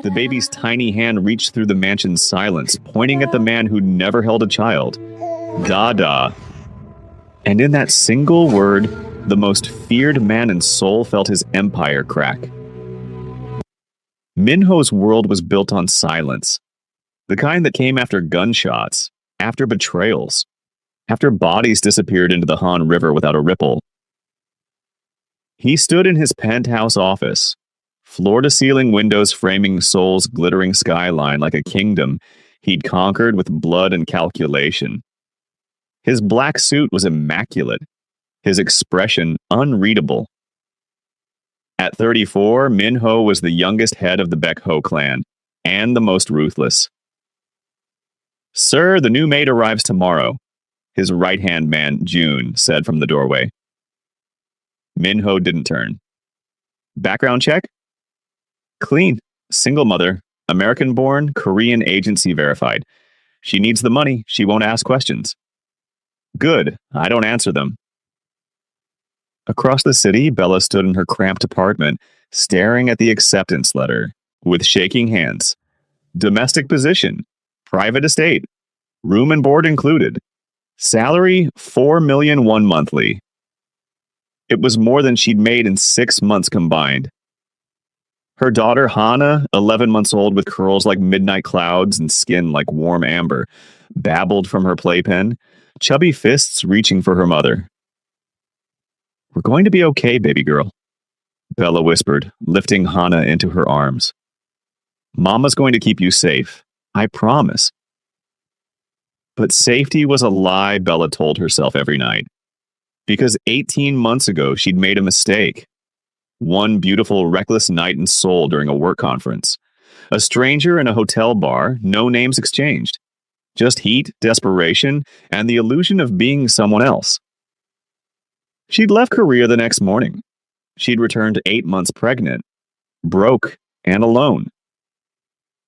The baby's tiny hand reached through the mansion's silence, pointing at the man who'd never held a child. Dada. And in that single word, the most feared man in Seoul felt his empire crack. Minho's world was built on silence. The kind that came after gunshots, after betrayals, after bodies disappeared into the Han River without a ripple. He stood in his penthouse office, floor-to-ceiling windows framing Seoul's glittering skyline like a kingdom he'd conquered with blood and calculation. His black suit was immaculate, his expression unreadable. At 34, Minho was the youngest head of the Baekho clan, and the most ruthless. "Sir, the new maid arrives tomorrow," his right-hand man, June, said from the doorway. Minho didn't turn. "Background check?" "Clean. Single mother. American-born, Korean agency verified. She needs the money. She won't ask questions." "Good. I don't answer them." Across the city, Bella stood in her cramped apartment, staring at the acceptance letter, with shaking hands. Domestic position. Private estate. Room and board included. Salary, $4 million one monthly. It was more than she'd made in 6 months combined. Her daughter, Hana, 11 months old with curls like midnight clouds and skin like warm amber, babbled from her playpen, chubby fists reaching for her mother. "We're going to be okay, baby girl," Bella whispered, lifting Hana into her arms. "Mama's going to keep you safe. I promise." But safety was a lie Bella told herself every night. Because 18 months ago, she'd made a mistake. One beautiful, reckless night in Seoul during a work conference. A stranger in a hotel bar, no names exchanged. Just heat, desperation, and the illusion of being someone else. She'd left Korea the next morning. She'd returned 8 months pregnant, broke, and alone.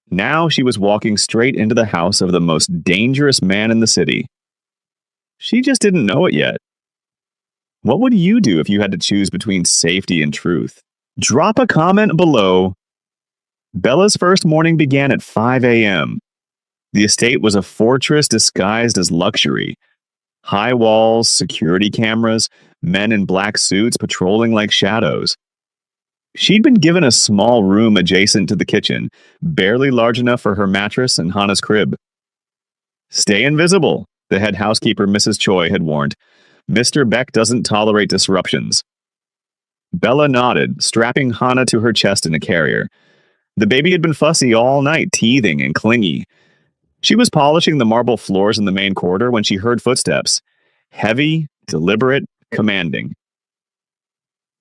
Now she was walking straight into the house of the most dangerous man in the city. She just didn't know it yet. What would you do if you had to choose between safety and truth? Drop a comment below. Bella's first morning began at 5 a.m. The estate was a fortress disguised as luxury. High walls, security cameras, men in black suits patrolling like shadows. She'd been given a small room adjacent to the kitchen, barely large enough for her mattress and Hana's crib. "Stay invisible," the head housekeeper, Mrs. Choi, had warned. "Mr. Beck doesn't tolerate disruptions." Bella nodded, strapping Hana to her chest in a carrier. The baby had been fussy all night, teething and clingy. She was polishing the marble floors in the main corridor when she heard footsteps. Heavy, deliberate, commanding.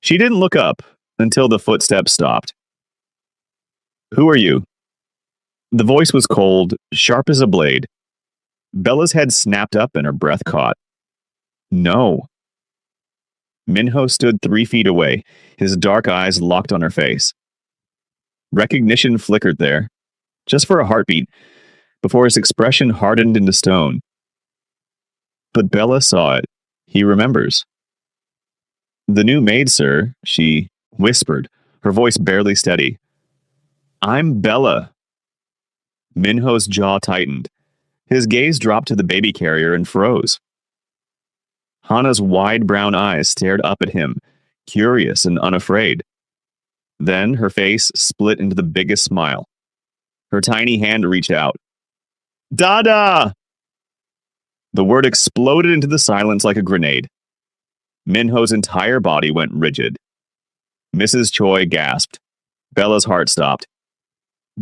She didn't look up until the footsteps stopped. "Who are you?" The voice was cold, sharp as a blade. Bella's head snapped up and her breath caught. "No." Minho stood 3 feet away, his dark eyes locked on her face. Recognition flickered there, just for a heartbeat, before his expression hardened into stone. But Bella saw it. He remembers. "The new maid, sir," she whispered, her voice barely steady. "I'm Bella." Minho's jaw tightened. His gaze dropped to the baby carrier and froze. Hana's wide brown eyes stared up at him, curious and unafraid. Then her face split into the biggest smile. Her tiny hand reached out. "Dada!" The word exploded into the silence like a grenade. Minho's entire body went rigid. Mrs. Choi gasped. Bella's heart stopped.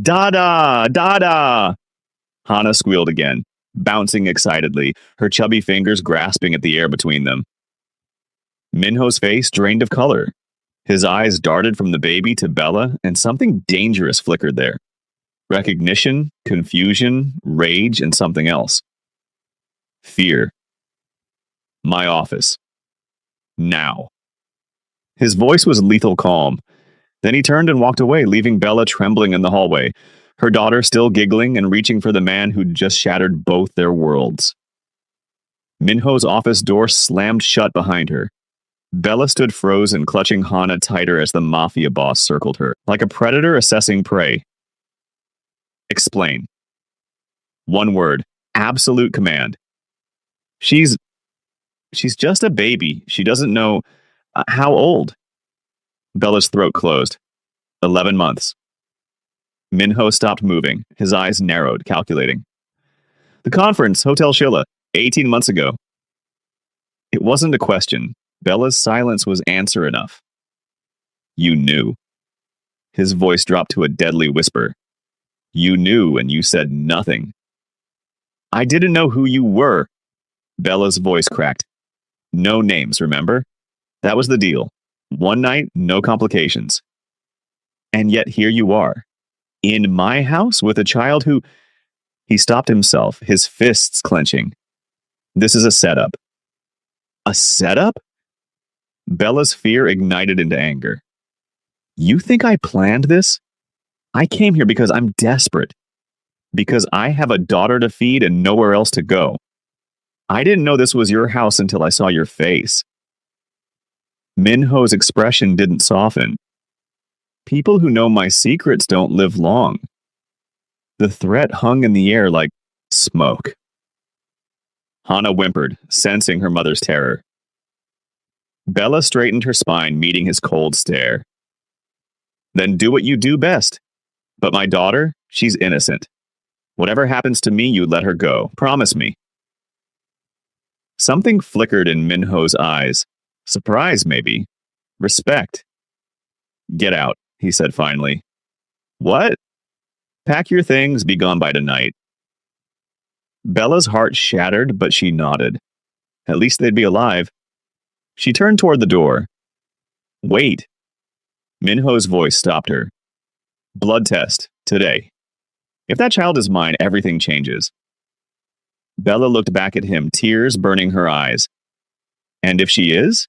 "Dada! Dada!" Hana squealed again, bouncing excitedly, her chubby fingers grasping at the air between them. Minho's face drained of color. His eyes darted from the baby to Bella, and something dangerous flickered there. Recognition, confusion, rage, and something else. Fear. "My office. Now." His voice was lethal calm. Then he turned and walked away, leaving Bella trembling in the hallway, her daughter still giggling and reaching for the man who'd just shattered both their worlds. Minho's office door slammed shut behind her. Bella stood frozen, clutching Hana tighter as the Mafia boss circled her, like a predator assessing prey. Explain. One word. Absolute command. She's just a baby. She doesn't know how old. Bella's throat closed. 11 months. Minho stopped moving. His eyes narrowed, calculating. The conference, Hotel Shilla, 18 months ago. It wasn't a question. Bella's silence was answer enough. You knew. His voice dropped to a deadly whisper. You knew and you said nothing. I didn't know who you were. Bella's voice cracked. No names, remember? That was the deal. One night, no complications. And yet here you are. In my house with a child who... He stopped himself, his fists clenching. This is a setup. A setup? Bella's fear ignited into anger. You think I planned this? I came here because I'm desperate. Because I have a daughter to feed and nowhere else to go. I didn't know this was your house until I saw your face. Minho's expression didn't soften. People who know my secrets don't live long. The threat hung in the air like smoke. Hana whimpered, sensing her mother's terror. Bella straightened her spine, meeting his cold stare. Then do what you do best. But my daughter, she's innocent. Whatever happens to me, you let her go. Promise me. Something flickered in Minho's eyes. Surprise, maybe. Respect. Get out, he said finally. What? Pack your things, be gone by tonight. Bella's heart shattered, but she nodded. At least they'd be alive. She turned toward the door. Wait. Minho's voice stopped her. Blood test, today. If that child is mine, everything changes. Bella looked back at him, tears burning her eyes. And if she is?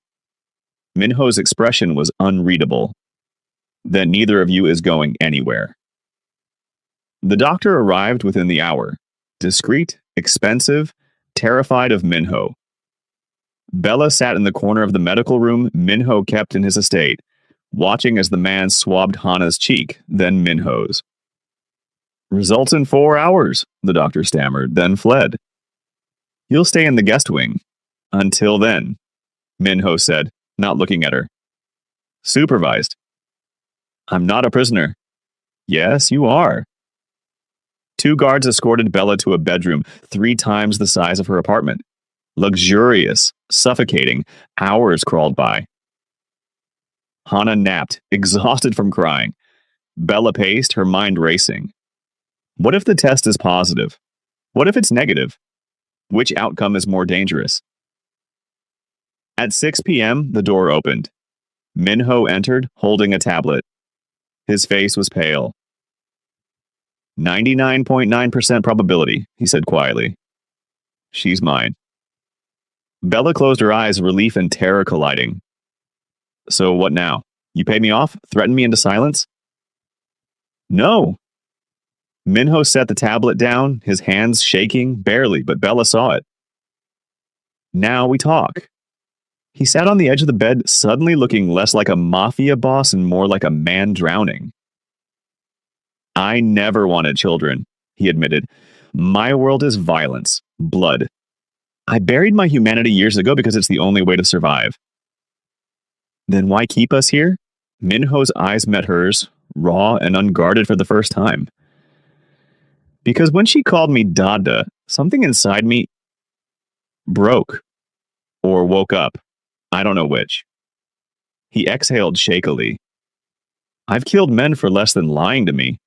Minho's expression was unreadable. Then neither of you is going anywhere. The doctor arrived within the hour. Discreet, expensive, terrified of Minho. Bella sat in the corner of the medical room Minho kept in his estate, watching as the man swabbed Hana's cheek, then Minho's. Results in 4 hours, the doctor stammered, then fled. You'll stay in the guest wing. Until then, Minho said, not looking at her. Supervised. I'm not a prisoner. Yes, you are. 2 guards escorted Bella to a bedroom 3 times the size of her apartment. Luxurious, suffocating, hours crawled by. Hana napped, exhausted from crying. Bella paced, her mind racing. What if the test is positive? What if it's negative? Which outcome is more dangerous? At 6 p.m., the door opened. Minho entered, holding a tablet. His face was pale. 99.9% probability, he said quietly. She's mine. Bella closed her eyes, relief and terror colliding. So what now? You pay me off? Threaten me into silence? No. Minho set the tablet down, his hands shaking, barely, but Bella saw it. Now we talk. He sat on the edge of the bed, suddenly looking less like a Mafia boss and more like a man drowning. I never wanted children, he admitted. My world is violence, blood. I buried my humanity years ago because it's the only way to survive. Then why keep us here? Minho's eyes met hers, raw and unguarded for the first time. Because when she called me Dada, something inside me broke. Or woke up. I don't know which. He exhaled shakily. I've killed men for less than lying to me.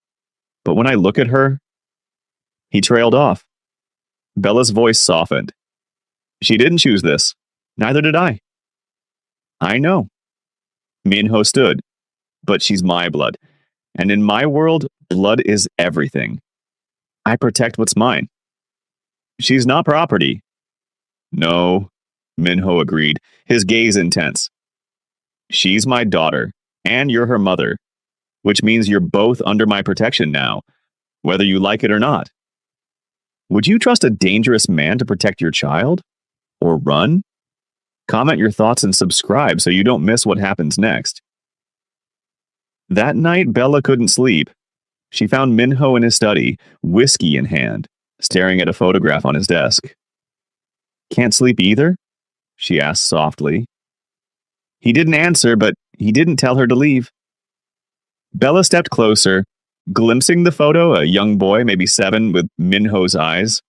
But when I look at her... He trailed off. Bella's voice softened. She didn't choose this. Neither did I. I know. Minho stood. But she's my blood. And in my world, blood is everything. I protect what's mine. She's not property. No, Minho agreed, his gaze intense. She's my daughter, and you're her mother, which means you're both under my protection now, whether you like it or not. Would you trust a dangerous man to protect your child? Or run? Comment your thoughts and subscribe so you don't miss what happens next. That night, Bella couldn't sleep. She found Minho in his study, whiskey in hand, staring at a photograph on his desk. "Can't sleep either?" she asked softly. He didn't answer, but he didn't tell her to leave. Bella stepped closer, glimpsing the photo, a young boy, maybe 7, with Minho's eyes.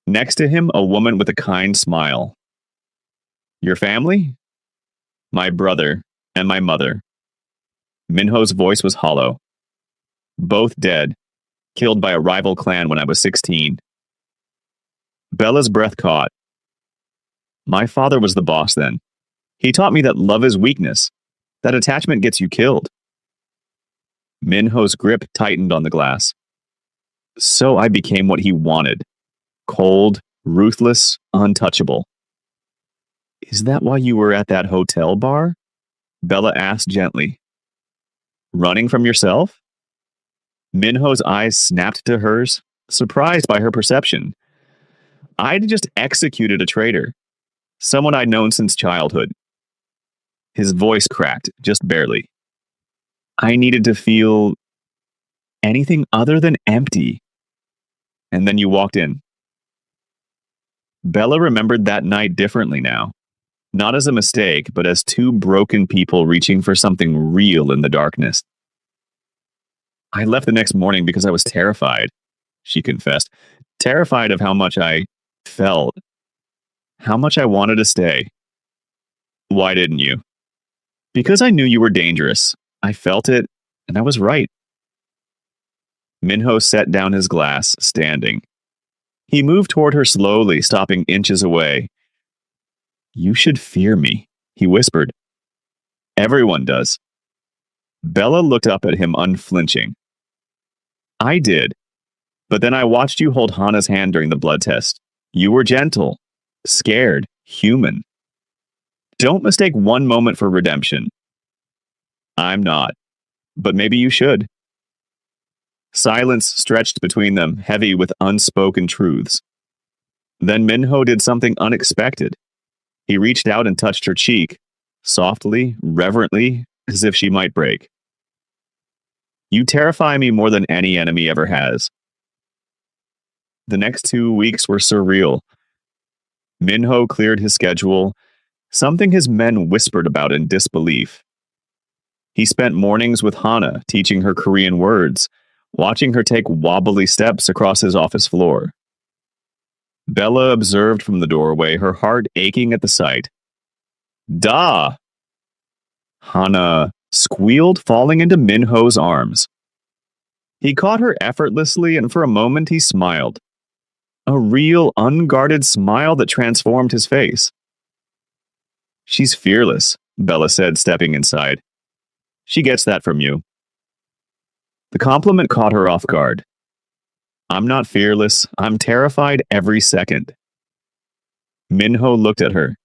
Next to him, a woman with a kind smile. "Your family?" "My brother and my mother." Minho's voice was hollow. "Both dead, killed by a rival clan when I was 16. Bella's breath caught. "My father was the boss then. He taught me that love is weakness, that attachment gets you killed." Minho's grip tightened on the glass. "So I became what he wanted. Cold, ruthless, untouchable." "Is that why you were at that hotel bar?" Bella asked gently. "Running from yourself?" Minho's eyes snapped to hers, surprised by her perception. "I'd just executed a traitor, someone I'd known since childhood." His voice cracked, just barely. "I needed to feel anything other than empty. And then you walked in." Bella remembered that night differently now. Not as a mistake, but as two broken people reaching for something real in the darkness. "I left the next morning because I was terrified," she confessed. "Terrified of how much I felt. How much I wanted to stay." "Why didn't you?" "Because I knew you were dangerous. I felt it, and I was right." Minho set down his glass, standing. He moved toward her slowly, stopping inches away. "You should fear me," he whispered. "Everyone does." Bella looked up at him unflinching. "I did. But then I watched you hold Hana's hand during the blood test. You were gentle, scared, human. Don't mistake one moment for redemption." "I'm not. But maybe you should." Silence stretched between them, heavy with unspoken truths. Then Minho did something unexpected. He reached out and touched her cheek, softly, reverently, as if she might break. "You terrify me more than any enemy ever has." The next 2 weeks were surreal. Minho cleared his schedule, something his men whispered about in disbelief. He spent mornings with Hana, teaching her Korean words, watching her take wobbly steps across his office floor. Bella observed from the doorway, her heart aching at the sight. "Da!" Hana squealed, falling into Minho's arms. He caught her effortlessly, and for a moment he smiled. A real, unguarded smile that transformed his face. "She's fearless," Bella said, stepping inside. "She gets that from you." The compliment caught her off guard. "I'm not fearless. I'm terrified every second." Minho looked at her.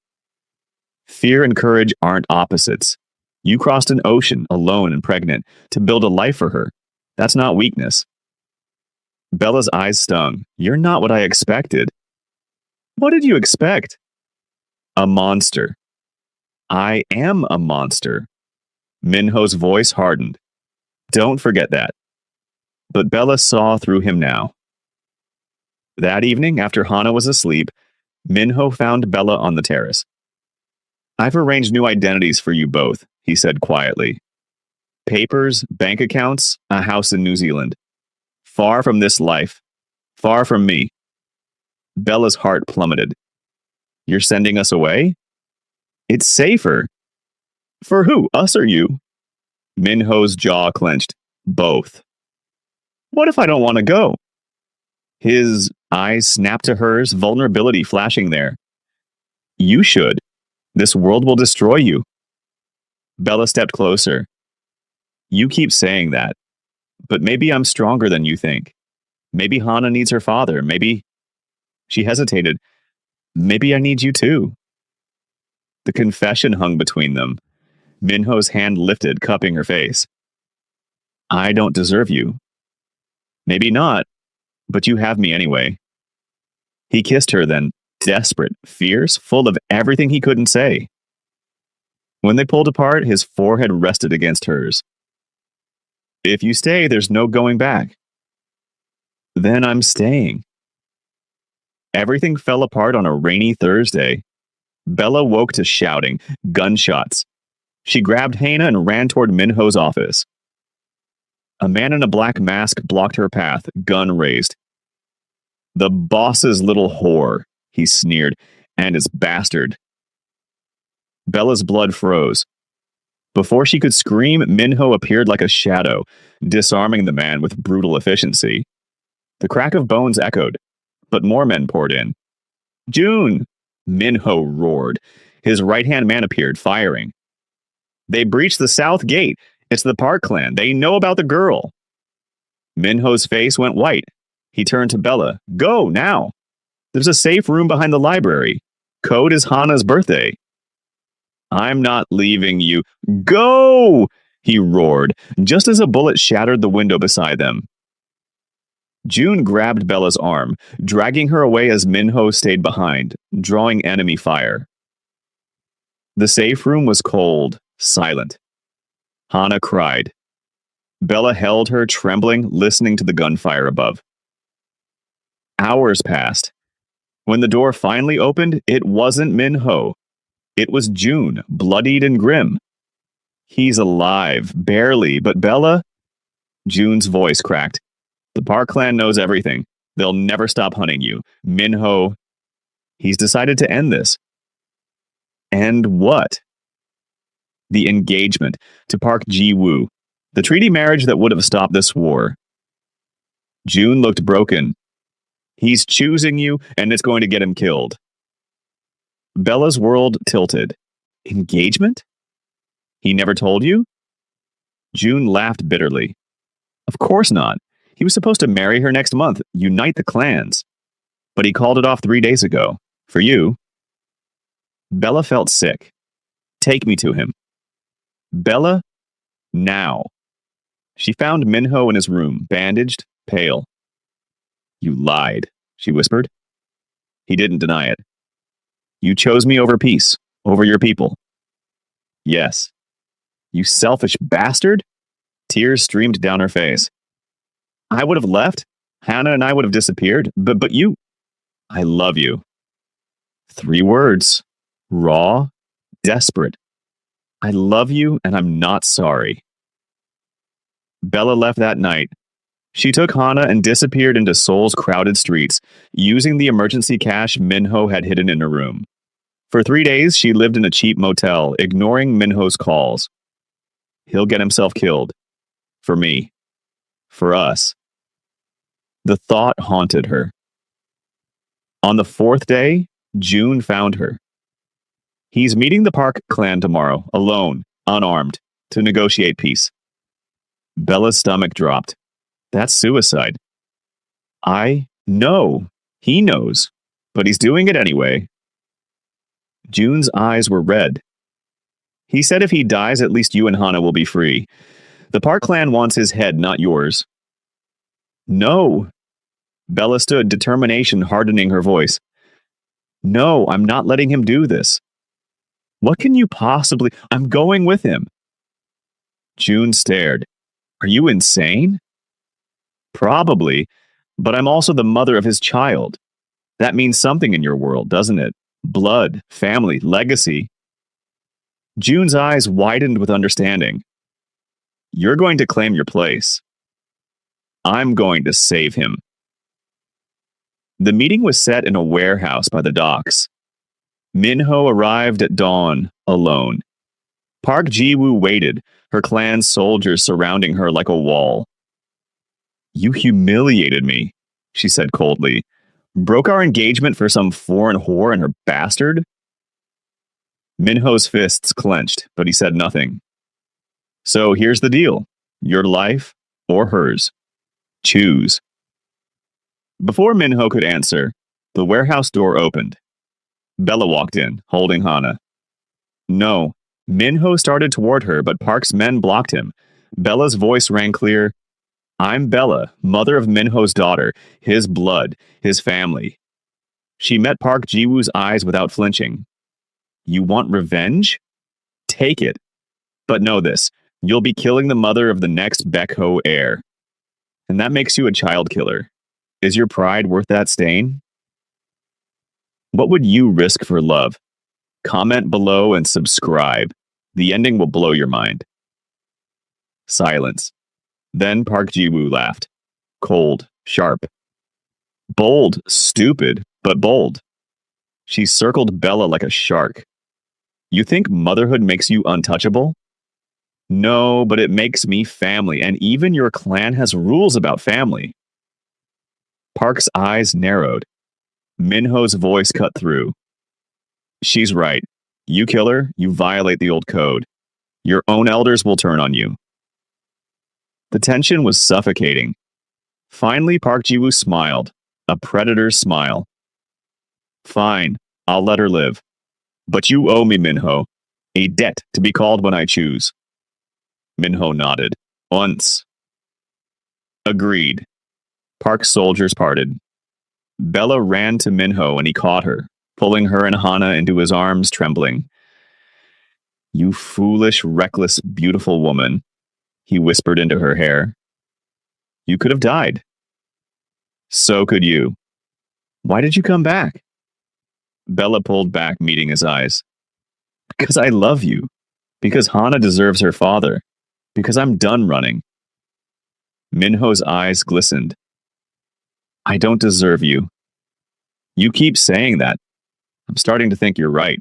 "Fear and courage aren't opposites. You crossed an ocean, alone and pregnant, to build a life for her. That's not weakness." Bella's eyes stung. "You're not what I expected." "What did you expect?" "A monster." "I am a monster." Minho's voice hardened. "Don't forget that." But Bella saw through him now. That evening, after Hana was asleep, Minho found Bella on the terrace. "I've arranged new identities for you both," he said quietly. "Papers, bank accounts, a house in New Zealand. Far from this life. Far from me." Bella's heart plummeted. "You're sending us away?" "It's safer." "For who, us or you?" Minho's jaw clenched. "Both." "What if I don't want to go?" His eyes snapped to hers, vulnerability flashing there. "You should. This world will destroy you." Bella stepped closer. "You keep saying that, but maybe I'm stronger than you think. Maybe Hana needs her father. Maybe..." She hesitated. "Maybe I need you too." The confession hung between them. Minho's hand lifted, cupping her face. "I don't deserve you." "Maybe not, but you have me anyway." He kissed her then, desperate, fierce, full of everything he couldn't say. When they pulled apart, his forehead rested against hers. If you stay, there's no going back. Then I'm staying. Everything fell apart on a rainy Thursday. Bella woke to shouting, gunshots. She grabbed Hannah and ran toward Minho's office. A man in a black mask blocked her path, gun raised. The boss's little whore, he sneered, and his bastard. Bella's blood froze. Before she could scream, Minho appeared like a shadow, disarming the man with brutal efficiency. The crack of bones echoed, but more men poured in. June! Minho roared. His right-hand man appeared, firing. They breached the south gate. It's the Park clan. They know about the girl. Minho's face went white. He turned to Bella. Go, now. There's a safe room behind the library. Code is Hana's birthday. I'm not leaving you. Go! He roared, just as a bullet shattered the window beside them. June grabbed Bella's arm, dragging her away as Minho stayed behind, drawing enemy fire. The safe room was cold, silent. Hana cried. Bella held her, trembling, listening to the gunfire above. Hours passed. When the door finally opened, it wasn't Minho. It was June, bloodied and grim. He's alive, barely, but Bella? June's voice cracked. The Park clan knows everything. They'll never stop hunting you. Minho. He's decided to end this. End what? The engagement to Park Ji-woo, the treaty marriage that would have stopped this war. June looked broken. He's choosing you, and it's going to get him killed. Bella's world tilted. Engagement? He never told you? June laughed bitterly. Of course not. He was supposed to marry her next month, unite the clans. But he called it off 3 days ago. For you. Bella felt sick. Take me to him. Bella, now. She found Minho in his room, bandaged, pale. You lied, she whispered. He didn't deny it. You chose me over peace, over your people. Yes. You selfish bastard? Tears streamed down her face. I would have left. Hannah and I would have disappeared. But you... I love you. 3 words. Raw, desperate. I love you, and I'm not sorry. Bella left that night. She took Hana and disappeared into Seoul's crowded streets, using the emergency cash Minho had hidden in her room. For 3 days, she lived in a cheap motel, ignoring Minho's calls. He'll get himself killed. For me. For us. The thought haunted her. On the 4th day, June found her. He's meeting the Park clan tomorrow, alone, unarmed, to negotiate peace. Bella's stomach dropped. That's suicide. I know. He knows. But he's doing it anyway. June's eyes were red. He said if he dies, at least you and Hana will be free. The Park clan wants his head, not yours. No. Bella stood, determination hardening her voice. No, I'm not letting him do this. What can you possibly... I'm going with him. June stared. Are you insane? Probably, but I'm also the mother of his child. That means something in your world, doesn't it? Blood, family, legacy. June's eyes widened with understanding. You're going to claim your place. I'm going to save him. The meeting was set in a warehouse by the docks. Minho arrived at dawn, alone. Park Ji-woo waited, her clan's soldiers surrounding her like a wall. You humiliated me, she said coldly. Broke our engagement for some foreign whore and her bastard? Minho's fists clenched, but he said nothing. So here's the deal. Your life or hers. Choose. Before Minho could answer, the warehouse door opened. Bella walked in, holding Hana. No. Minho started toward her, but Park's men blocked him. Bella's voice rang clear. I'm Bella, mother of Minho's daughter, his blood, his family. She met Park Ji-woo's eyes without flinching. You want revenge? Take it. But know this, You'll be killing the mother of the next Baekho heir. And that makes you a child killer. Is your pride worth that stain? What would you risk for love? Comment below and subscribe. The ending will blow your mind. Silence. Then Park Ji-woo laughed. Cold, sharp. Bold, stupid, but bold. She circled Bella like a shark. You think motherhood makes you untouchable? No, but it makes me family, and even your clan has rules about family. Park's eyes narrowed. Minho's voice cut through. She's right. You kill her, you violate the old code. Your own elders will turn on you. The tension was suffocating. Finally, Park Ji-woo smiled, a predator's smile. Fine, I'll let her live. But you owe me, Minho, a debt to be called when I choose. Minho nodded. Once. Agreed. Park's soldiers parted. Bella ran to Minho and he caught her, pulling her and Hana into his arms, trembling. You foolish, reckless, beautiful woman, he whispered into her hair. You could have died. So could you. Why did you come back? Bella pulled back, meeting his eyes. Because I love you. Because Hana deserves her father. Because I'm done running. Minho's eyes glistened. I don't deserve you. You keep saying that. I'm starting to think you're right.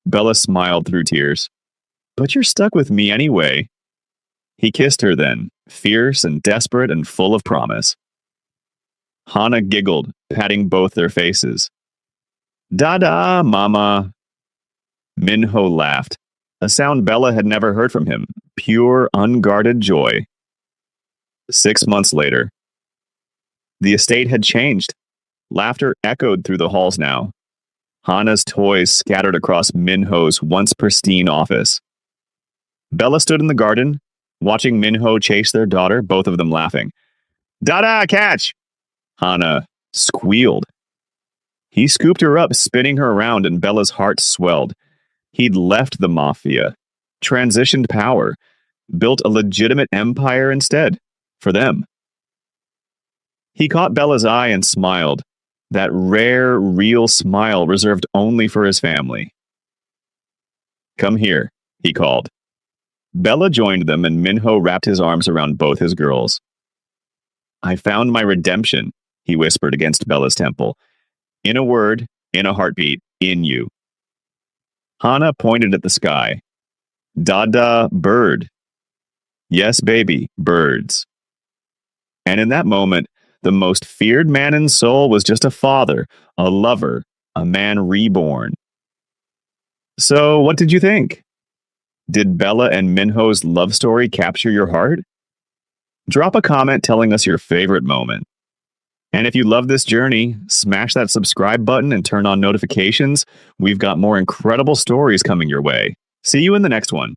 Bella smiled through tears. But you're stuck with me anyway. He kissed her then, fierce and desperate and full of promise. Hana giggled, patting both their faces. Dada, mama. Minho laughed, a sound Bella had never heard from him, pure, unguarded joy. 6 months later. The estate had changed. Laughter echoed through the halls now. Hana's toys scattered across Minho's once pristine office. Bella stood in the garden, watching Minho chase their daughter, both of them laughing. Dada, catch! Hana squealed. He scooped her up, spinning her around, and Bella's heart swelled. He'd left the Mafia, transitioned power, built a legitimate empire instead, for them. He caught Bella's eye and smiled, that rare, real smile reserved only for his family. Come here, he called. Bella joined them, and Minho wrapped his arms around both his girls. I found my redemption, he whispered against Bella's temple. In a word, in a heartbeat, in you. Hana pointed at the sky. Dada, bird. Yes, baby, birds. And in that moment, the most feared man in Seoul was just a father, a lover, a man reborn. So, what did you think? Did Bella and Minho's love story capture your heart? Drop a comment telling us your favorite moment. And if you love this journey, smash that subscribe button and turn on notifications. We've got more incredible stories coming your way. See you in the next one.